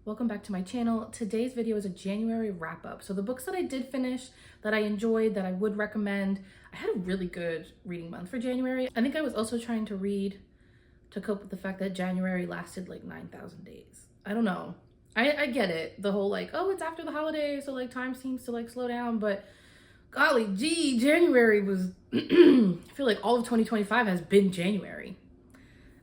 Welcome back to my channel. Today's video is a January wrap up. So the books that I did finish, that I enjoyed, that I would recommend. I had a really good reading month for January. I think I was also trying to read to cope with the fact that January lasted like 9,000 days. I don't know. I get it. The whole like, oh, it's after the holidays, so like time seems to like slow down, but golly gee, January was, I feel like all of 2025 has been January.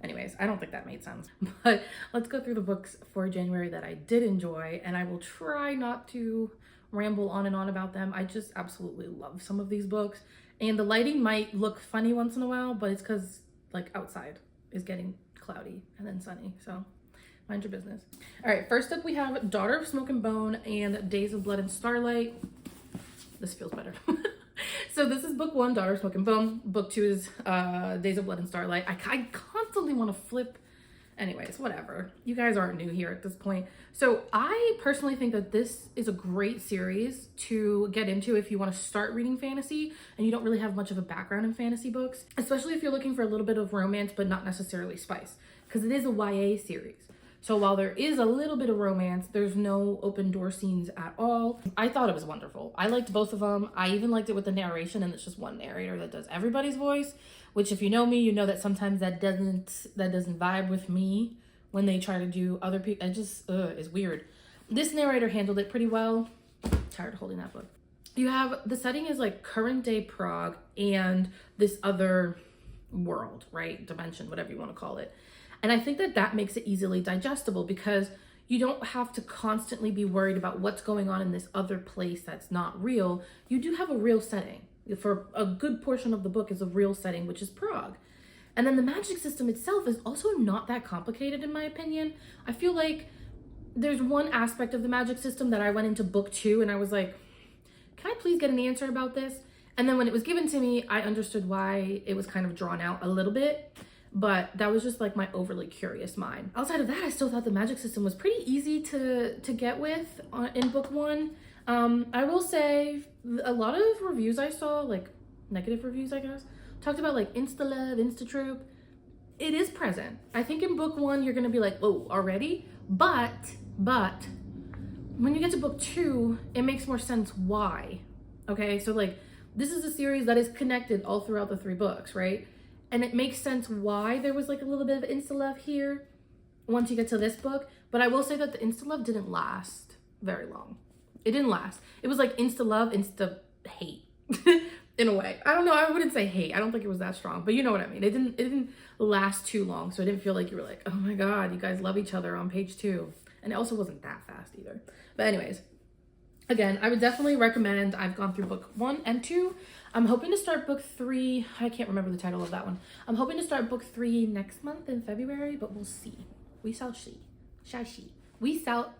Anyways, I don't think that made sense, but let's go through the books for January that I did enjoy, and I will try not to ramble on and on about them. I just absolutely love some of these books, and the lighting might look funny once in a while, but it's because like outside is getting cloudy and then sunny, so mind your business. All right, first up we have Daughter of Smoke and Bone and Days of Blood and Starlight. This feels better. So this is book 1, Daughter of Smoke and Bone. Book 2 is Days of Blood and Starlight. I constantly want to flip. Anyways, whatever. You guys aren't new here at this point. So I personally think that this is a great series to get into if you want to start reading fantasy and you don't really have much of a background in fantasy books, especially if you're looking for a little bit of romance but not necessarily spice, because it is a YA series. So while there is a little bit of romance, there's no open door scenes at all. I thought it was wonderful. I liked both of them. I even liked it with the narration, and it's just one narrator that does everybody's voice, which if you know me, you know that sometimes that doesn't vibe with me when they try to do other people. It just is weird. This narrator handled it pretty well. Tired of holding that book. You have, the setting is like current day Prague and this other world, right? Dimension, whatever you want to call it. And I think that that makes it easily digestible because you don't have to constantly be worried about what's going on in this other place that's not real. You do have a real setting. For a good portion of the book is a real setting, which is Prague. And then the magic system itself is also not that complicated in my opinion. I feel like there's one aspect of the magic system that I went into book 2 and I was like, can I please get an answer about this? And then when it was given to me, I understood why it was kind of drawn out a little bit. But that was just like my overly curious mind. Outside of that, I still thought the magic system was pretty easy to get with in book 1. I will say a lot of reviews I saw, like negative reviews, I guess, talked about like insta-love, insta-trope. It is present. I think in book 1, you're gonna be like, oh, already? But when you get to book 2, it makes more sense why. Okay, so like this is a series that is connected all throughout the 3 books, right? And it makes sense why there was like a little bit of insta-love here once you get to this book. But I will say that the insta-love didn't last very long. It didn't last. It was like insta-love, insta-hate in a way. I don't know. I wouldn't say hate. I don't think it was that strong. But you know what I mean. It didn't last too long. So I didn't feel like you were like, oh my God, you guys love each other on page 2. And it also wasn't that fast either. But anyways, again, I would definitely recommend. I've gone through book 1 and 2. I'm hoping to start book 3. I can't remember the title of that one. I'm hoping to start book 3 next month in February, but we'll see. We shall see. We shall.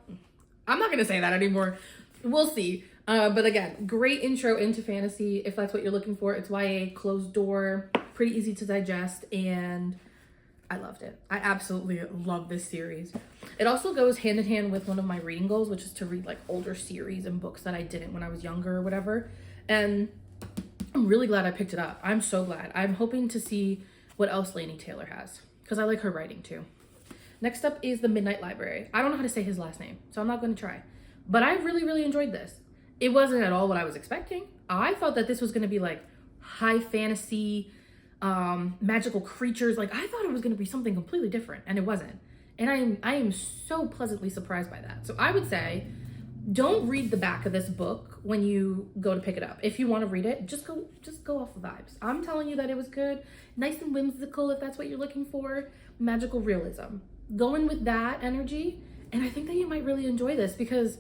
I'm not going to say that anymore. We'll see. But again, great intro into fantasy. If that's what you're looking for, it's YA, closed door, pretty easy to digest, and I loved it. I absolutely love this series. It also goes hand in hand with one of my reading goals, which is to read like older series and books that I didn't when I was younger or whatever. And I'm really glad I picked it up. I'm so glad. I'm hoping to see what else Laini Taylor has because I like her writing too. Next up is The Midnight Library. I don't know how to say his last name, so I'm not going to try. But I really, really enjoyed this. It wasn't at all what I was expecting. I thought that this was going to be like high fantasy, magical creatures. Like I thought it was going to be something completely different, and it wasn't. And I am so pleasantly surprised by that. So I would say, don't read the back of this book when you go to pick it up. If you want to read it, just go off the vibes. I'm telling you that it was good, nice and whimsical if that's what you're looking for, magical realism. Go in with that energy, and I think that you might really enjoy this because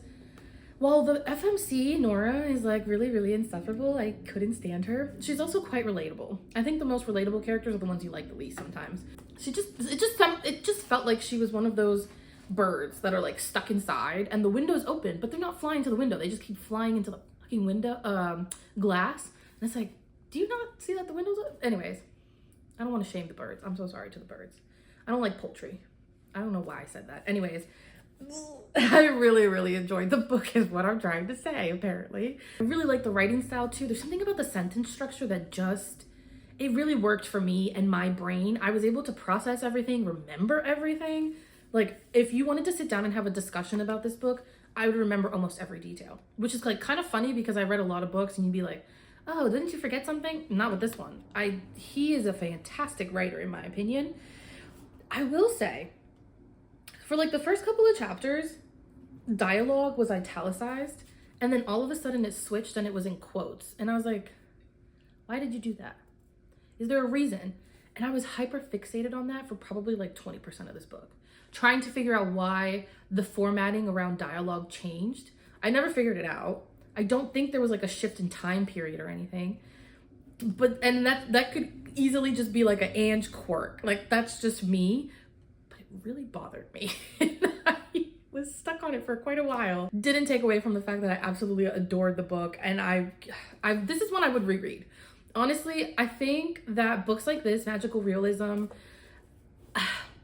while the FMC Nora is like really, really insufferable, I couldn't stand her. She's also quite relatable. I think the most relatable characters are the ones you like the least sometimes. It just felt like she was one of those birds that are like stuck inside and the window's open, but they're not flying to the window. They just keep flying into the fucking window, glass. And it's like, do you not see that the window's open? Anyways, I don't want to shame the birds. I'm so sorry to the birds. I don't like poultry. I don't know why I said that. Anyways, I really, really enjoyed the book is what I'm trying to say, apparently. I really like the writing style too. There's something about the sentence structure that it really worked for me and my brain. I was able to process everything, remember everything. Like, if you wanted to sit down and have a discussion about this book, I would remember almost every detail, which is like kind of funny because I read a lot of books and you'd be like, oh, didn't you forget something? Not with this one. He is a fantastic writer, in my opinion. I will say, for like the first couple of chapters, dialogue was italicized, and then all of a sudden it switched and it was in quotes. And I was like, why did you do that? Is there a reason? And I was hyper fixated on that for probably like 20% of this book, trying to figure out why the formatting around dialogue changed. I never figured it out. I don't think there was like a shift in time period or anything. And that could easily just be like an Ange quirk. Like, that's just me. But it really bothered me. I was stuck on it for quite a while. Didn't take away from the fact that I absolutely adored the book. And this is one I would reread. Honestly, I think that books like this, magical realism,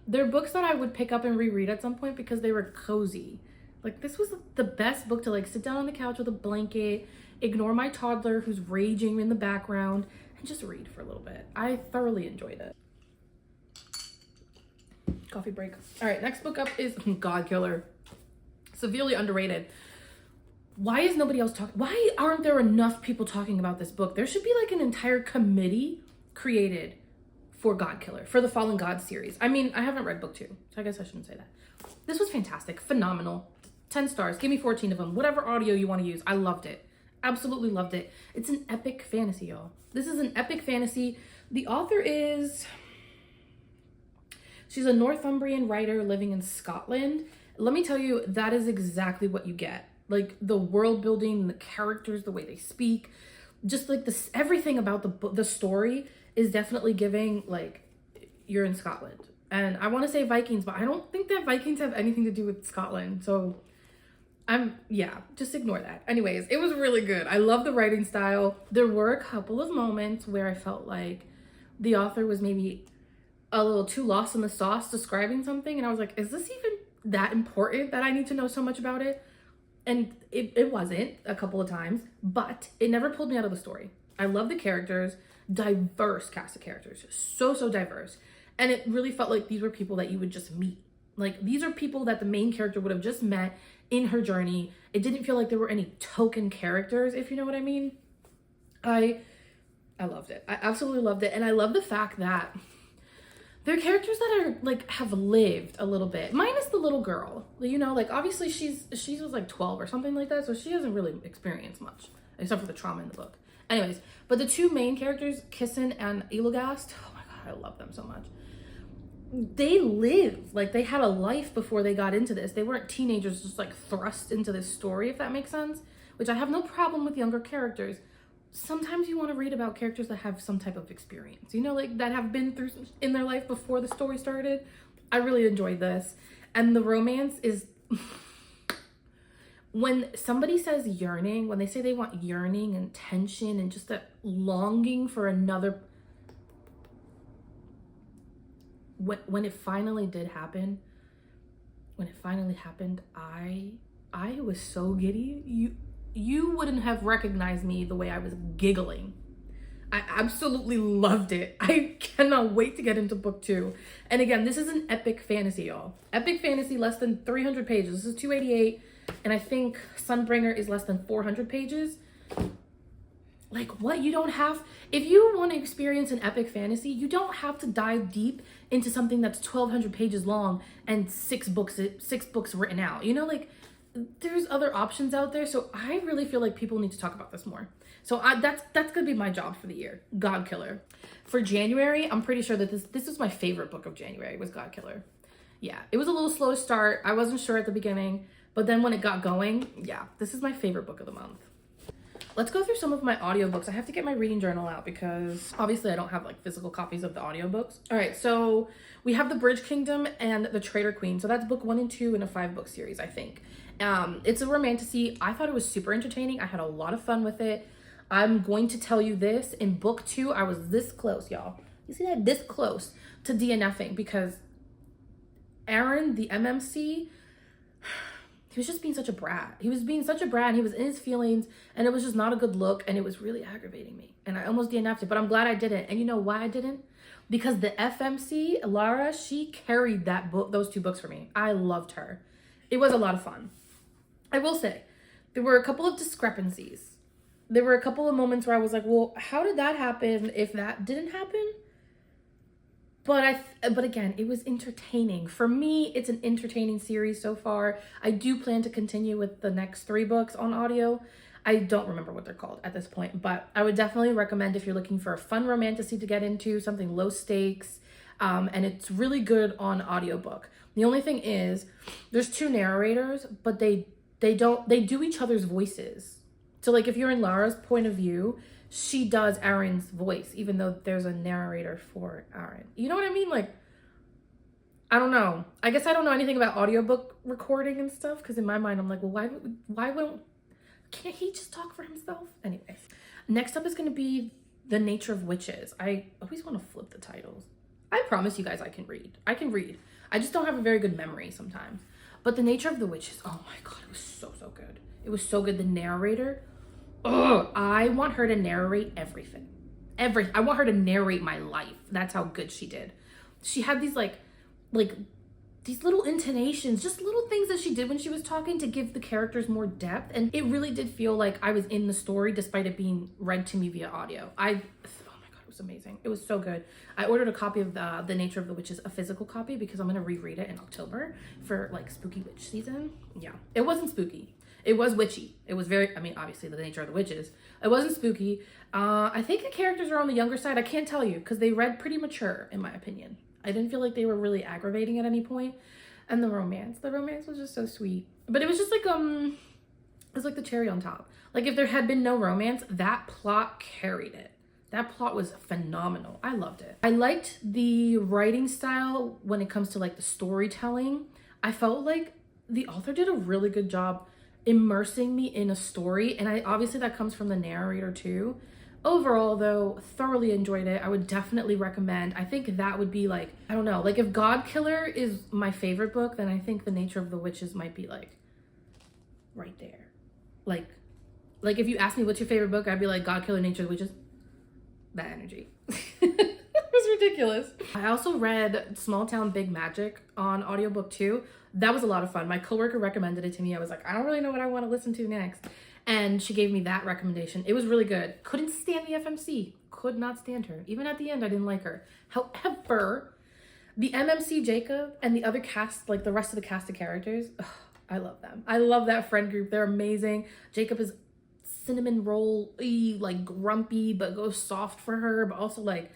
they're books that I would pick up and reread at some point because they were cozy. Like, this was the best book to like sit down on the couch with a blanket, ignore my toddler who's raging in the background, and just read for a little bit. I thoroughly enjoyed it. Coffee break. All right, next book up is God Killer. Severely underrated. Why is nobody else talking? Why aren't there enough people talking about this book? There should be like an entire committee created for God Killer, for the Fallen God series. I mean, I haven't read book 2, so I guess I shouldn't say that. This was fantastic, phenomenal. 10 stars, give me 14 of them, whatever audio you want to use. I loved it, absolutely loved it. It's an epic fantasy, y'all. This is an epic fantasy. The author she's a Northumbrian writer living in Scotland. Let me tell you, that is exactly what you get. Like, the world building, the characters, the way they speak, just like this, everything about the story is definitely giving like you're in Scotland. And I want to say Vikings, but I don't think that Vikings have anything to do with Scotland. So just ignore that. Anyways, it was really good. I love the writing style. There were a couple of moments where I felt like the author was maybe a little too lost in the sauce describing something. And I was like, is this even that important that I need to know so much about it? And it wasn't a couple of times, but it never pulled me out of the story. I love the characters, diverse cast of characters, so diverse. And it really felt like these were people that you would just meet. Like, these are people that the main character would have just met in her journey. It didn't feel like there were any token characters, if you know what I mean. I loved it. I absolutely loved it. And I love the fact that they're characters that are like have lived a little bit, minus the little girl. You know, like obviously she was like 12 or something like that, so she hasn't really experienced much except for the trauma in the book. Anyways, but the two main characters, Kissin and Elogast, oh my god, I love them so much. They lived, like they had a life before they got into this. They weren't teenagers just like thrust into this story, if that makes sense, which I have no problem with younger characters. Sometimes you want to read about characters that have some type of experience, you know, like that have been through in their life before the story started. I really enjoyed this. And the romance is when somebody says yearning, when they say they want yearning and tension and just that longing for another, when it finally did happen, I was so giddy. You wouldn't have recognized me the way I was giggling. I absolutely loved it. I cannot wait to get into book 2. And again, this is an epic fantasy, y'all. Epic fantasy, less than 300 pages. This is 288, and I think Sunbringer is less than 400 pages. Like, what? You don't have, if you want to experience an epic fantasy, you don't have to dive deep into something that's 1,200 pages long and 6 books written out. You know, like, there's other options out there. So I really feel like people need to talk about this more. So that's gonna be my job for the year. God Killer. For January, I'm pretty sure that this was my favorite book of January, was God Killer. Yeah, it was a little slow to start. I wasn't sure at the beginning, but then when it got going, yeah, this is my favorite book of the month. Let's go through some of my audiobooks. I have to get my reading journal out because obviously I don't have like physical copies of the audiobooks. All right, so we have The Bridge Kingdom and The Traitor Queen. So that's book 1 and 2 in a 5-book series, I think. It's a romantasy. I thought it was super entertaining. I had a lot of fun with it. I'm going to tell you this, in book 2, I was this close, y'all. You see that? This close to DNFing because Aaron, the MMC, he was just being such a brat. He was being such a brat, and he was in his feelings, and it was just not a good look, and it was really aggravating me. And I almost DNF'd it, but I'm glad I didn't. And you know why I didn't? Because the FMC, Lara, she carried that book, those 2 books for me. I loved her. It was a lot of fun. I will say, there were a couple of discrepancies. There were a couple of moments where I was like, well, how did that happen if that didn't happen? But again, it was entertaining. For me, it's an entertaining series so far. I do plan to continue with the next 3 books on audio. I don't remember what they're called at this point, but I would definitely recommend if you're looking for a fun romantasy to get into, something low stakes, and it's really good on audiobook. The only thing is, there's 2 narrators, but they do each other's voices. So like if you're in Lara's point of view, she does Aaron's voice, even though there's a narrator for Aaron. You know what I mean? Like, I don't know. I guess I don't know anything about audiobook recording and stuff, because in my mind, I'm like, well, can't he just talk for himself? Anyways, next up is going to be The Nature of Witches. I always want to flip the titles. I promise you guys I can read. I can read. I just don't have a very good memory sometimes. But The Nature of the Witches, oh my God, it was so good. It was so good. The narrator, I want her to narrate everything. I want her to narrate my life. That's how good she did. She had these like these little intonations, just little things that she did when she was talking to give the characters more depth. And it really did feel like I was in the story despite it being read to me via audio. Oh my God, it was amazing. It was so good. I ordered a copy of The Nature of the Witches, a physical copy, because I'm going to reread it in October for like spooky witch season. Yeah, it wasn't spooky. It was witchy. It was very, I mean, obviously The Nature of the Witches. It wasn't spooky. I think the characters are on the younger side. I can't tell you because they read pretty mature, in my opinion. I didn't feel like they were really aggravating at any point. And the romance was just so sweet. But it was just like, it was like the cherry on top. Like if there had been no romance, that plot carried it. That plot was phenomenal. I loved it. I liked the writing style when it comes to like the storytelling. I felt like the author did a really good job immersing me in a story, and obviously that comes from the narrator too. Overall though, thoroughly enjoyed it. I would definitely recommend. I think that would be like, I don't know, like if God Killer is my favorite book, then I think The Nature of the Witches might be like right there. Like if you ask me what's your favorite book, I'd be like God Killer, Nature of the Witches. That energy. It was ridiculous. I also read Small Town Big Magic on audiobook too. That was a lot of fun. My coworker recommended it to me. I was like, I don't really know what I want to listen to next. And she gave me that recommendation. It was really good. Couldn't stand the FMC. Could not stand her. Even at the end, I didn't like her. However, the MMC Jacob and the other cast, like the rest of the cast of characters, I love them. I love that friend group. They're amazing. Jacob is cinnamon roll-y, like grumpy, but goes soft for her. But also like,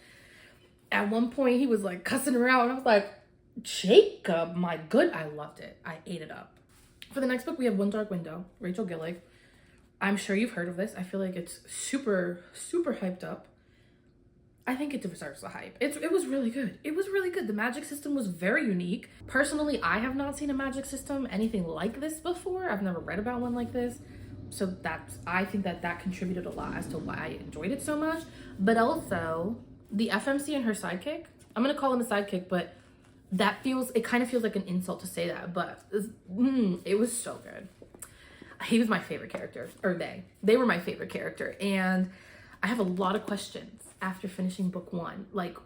at one point he was like cussing her out. And I was like, Jacob, my good. I loved it. I ate it up. For the next book, we have One Dark Window, Rachel Gillig. I'm sure you've heard of this. I feel like it's super hyped up. I think it deserves the hype. It was really good. It was really good. The magic system was very unique. Personally, I have not seen a magic system anything like this before. I've never read about one like this. So I think that contributed a lot as to why I enjoyed it so much. But also, the FMC and her sidekick, I'm going to call him a sidekick, but it kind of feels like an insult to say that, but it was so good. He was my favorite character, or they were my favorite character. And I have a lot of questions after finishing book 1. Like,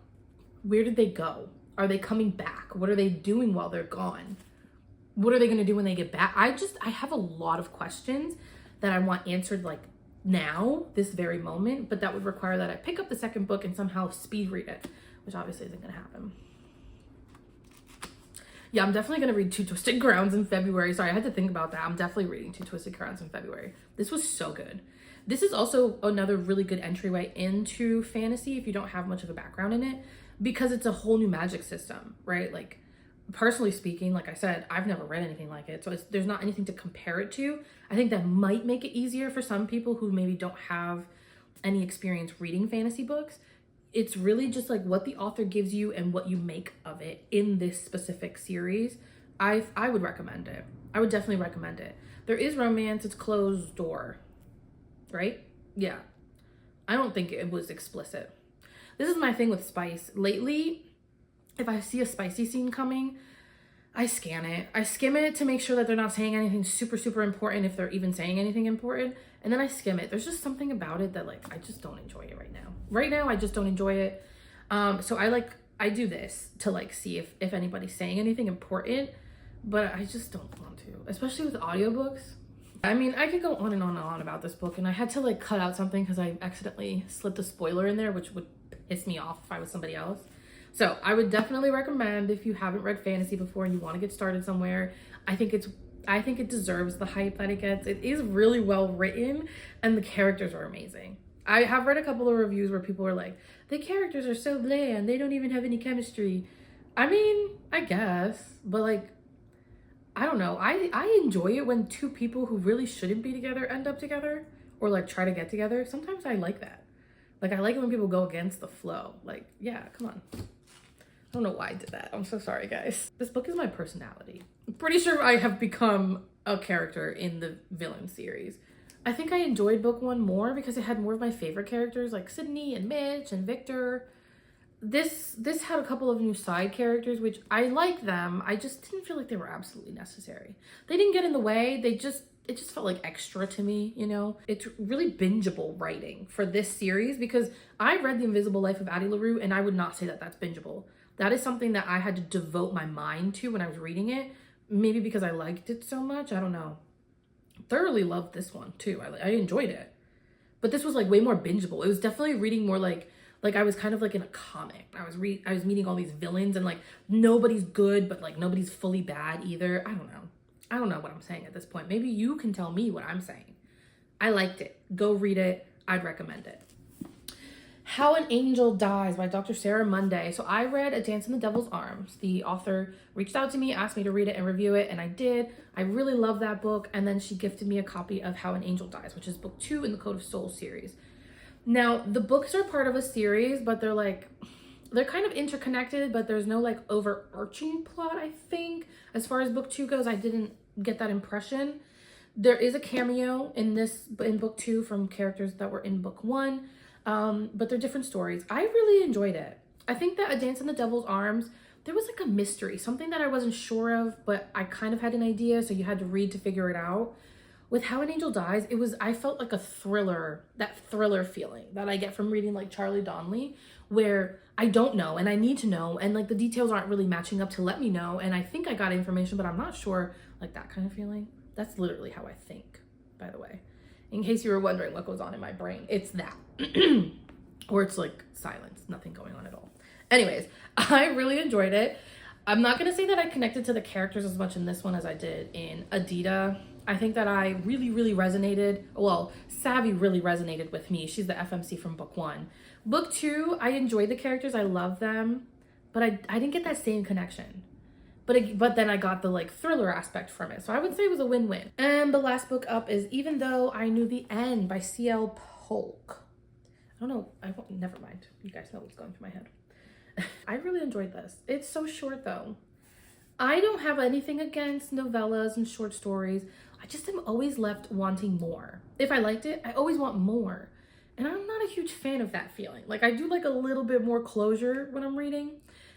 where did they go? Are they coming back? What are they doing while they're gone? What are they going to do when they get back? I have a lot of questions that I want answered like now, this very moment, but that would require that I pick up the second book and somehow speed read it, which obviously isn't going to happen. Yeah, I'm definitely going to read Two Twisted Crowns in February. Sorry, I had to think about that. I'm definitely reading Two Twisted Crowns in February. This was so good. This is also another really good entryway into fantasy if you don't have much of a background in it, because it's a whole new magic system, right? Like, personally speaking, like I said, I've never read anything like it. So there's not anything to compare it to. I think that might make it easier for some people who maybe don't have any experience reading fantasy books. It's really just like what the author gives you and what you make of it in this specific series. I would recommend it. I would definitely recommend it. There is romance. It's closed door, right? Yeah. I don't think it was explicit. This is my thing with spice. Lately, if I see a spicy scene coming, I scan it. I skim it to make sure that they're not saying anything super, super important, if they're even saying anything important. And then I skim it. There's just something about it that like, I just don't enjoy it right now. Right now, I just don't enjoy it. So I do this to like see if anybody's saying anything important, but I just don't want to, especially with audiobooks. I mean, I could go on and on about this book, and I had to like cut out something because I accidentally slipped a spoiler in there, which would piss me off if I was somebody else. So I would definitely recommend, if you haven't read fantasy before and you want to get started somewhere, I think it deserves the hype that it gets. It is really well written and the characters are amazing. I have read a couple of reviews where people are like, the characters are so bland, they don't even have any chemistry. I mean, I guess, but like, I don't know. I enjoy it when two people who really shouldn't be together end up together, or like try to get together. Sometimes I like that. Like, I like it when people go against the flow. Like, yeah, come on. I don't know why I did that. I'm so sorry, guys. This book is my personality. I'm pretty sure I have become a character in the villain series. I think I enjoyed book 1 more because it had more of my favorite characters like Sydney and Mitch and Victor. This had a couple of new side characters, which I like them. I just didn't feel like they were absolutely necessary. They didn't get in the way. It just felt like extra to me, you know? It's really bingeable writing for this series because I read The Invisible Life of Addie LaRue and I would not say that that's bingeable. That is something that I had to devote my mind to when I was reading it. Maybe because I liked it so much. I don't know. Thoroughly loved this one too. I enjoyed it. But this was like way more bingeable. It was definitely reading more like I was kind of like in a comic. I was meeting all these villains and like nobody's good, but like nobody's fully bad either. I don't know. I don't know what I'm saying at this point. Maybe you can tell me what I'm saying. I liked it. Go read it. I'd recommend it. How an Angel Dies by Dr. Sarah Monday. So I read A Dance in the Devil's Arms. The author reached out to me, asked me to read it and review it, and I did. I really love that book. And then she gifted me a copy of How an Angel Dies, which is book 2 in the Code of Souls series. Now, the books are part of a series, but they're kind of interconnected, but there's no like overarching plot, I think. As far as book 2 goes, I didn't get that impression. There is a cameo in book 2 from characters that were in book 1. But they're different stories. I really enjoyed it. I think that A Dance in the Devil's Arms, there was like a mystery, something that I wasn't sure of, but I kind of had an idea, so you had to read to figure it out. With How an Angel Dies, I felt like a thriller, that thriller feeling that I get from reading like Charlie Donnelly, where I don't know and I need to know, and like the details aren't really matching up to let me know, and I think I got information, but I'm not sure, like that kind of feeling. That's literally how I think, by the way. In case you were wondering what goes on in my brain, it's that. Or it's like silence, nothing going on at all. Anyways, I really enjoyed it. I'm not gonna say that I connected to the characters as much in this one as I did in Adita. I think that I really, really resonated. Well, Savvy really resonated with me. She's the FMC from book 1. Book 2, I enjoyed the characters. I love them, but I didn't get that same connection. But then I got the like thriller aspect from it. So I would say it was a win-win. And the last book up is Even Though I Knew the End by C.L. Polk. I don't know. Never mind. You guys know what's going through my head. I really enjoyed this. It's so short though. I don't have anything against novellas and short stories. I just am always left wanting more. If I liked it, I always want more. And I'm not a huge fan of that feeling. Like I do like a little bit more closure when I'm reading.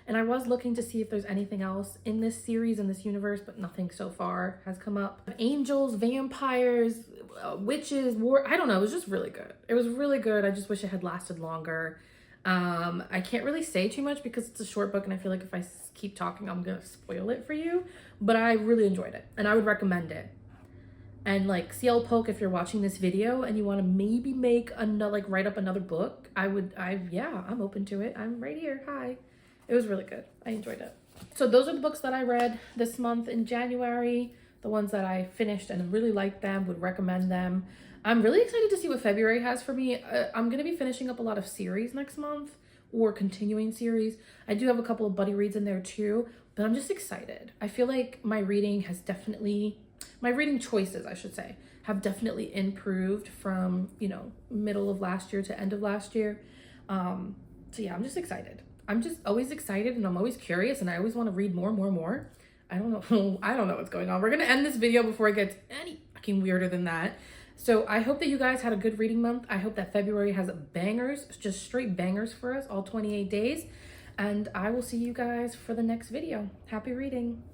And I was looking to see if there's anything else in this series, in this universe, but nothing so far has come up. Angels, vampires, witches, war, I don't know. It was just really good. It was really good. I just wish it had lasted longer. I can't really say too much because it's a short book and I feel like if I keep talking, I'm going to spoil it for you. But I really enjoyed it and I would recommend it. And like C.L. Polk, if you're watching this video and you want to maybe make another, like write up another book, yeah, I'm open to it. I'm right here. Hi. It was really good. I enjoyed it. So those are the books that I read this month in January. The ones that I finished and really liked them, would recommend them. I'm really excited to see what February has for me. I'm going to be finishing up a lot of series next month or continuing series. I do have a couple of buddy reads in there too, but I'm just excited. I feel like my reading choices, I should say, have definitely improved from, middle of last year to end of last year. So yeah, I'm just excited. I'm just always excited and I'm always curious and I always want to read more. I don't know. I don't know what's going on. We're going to end this video before it gets any fucking weirder than that. So I hope that you guys had a good reading month. I hope that February has bangers, just straight bangers for us, all 28 days. And I will see you guys for the next video. Happy reading.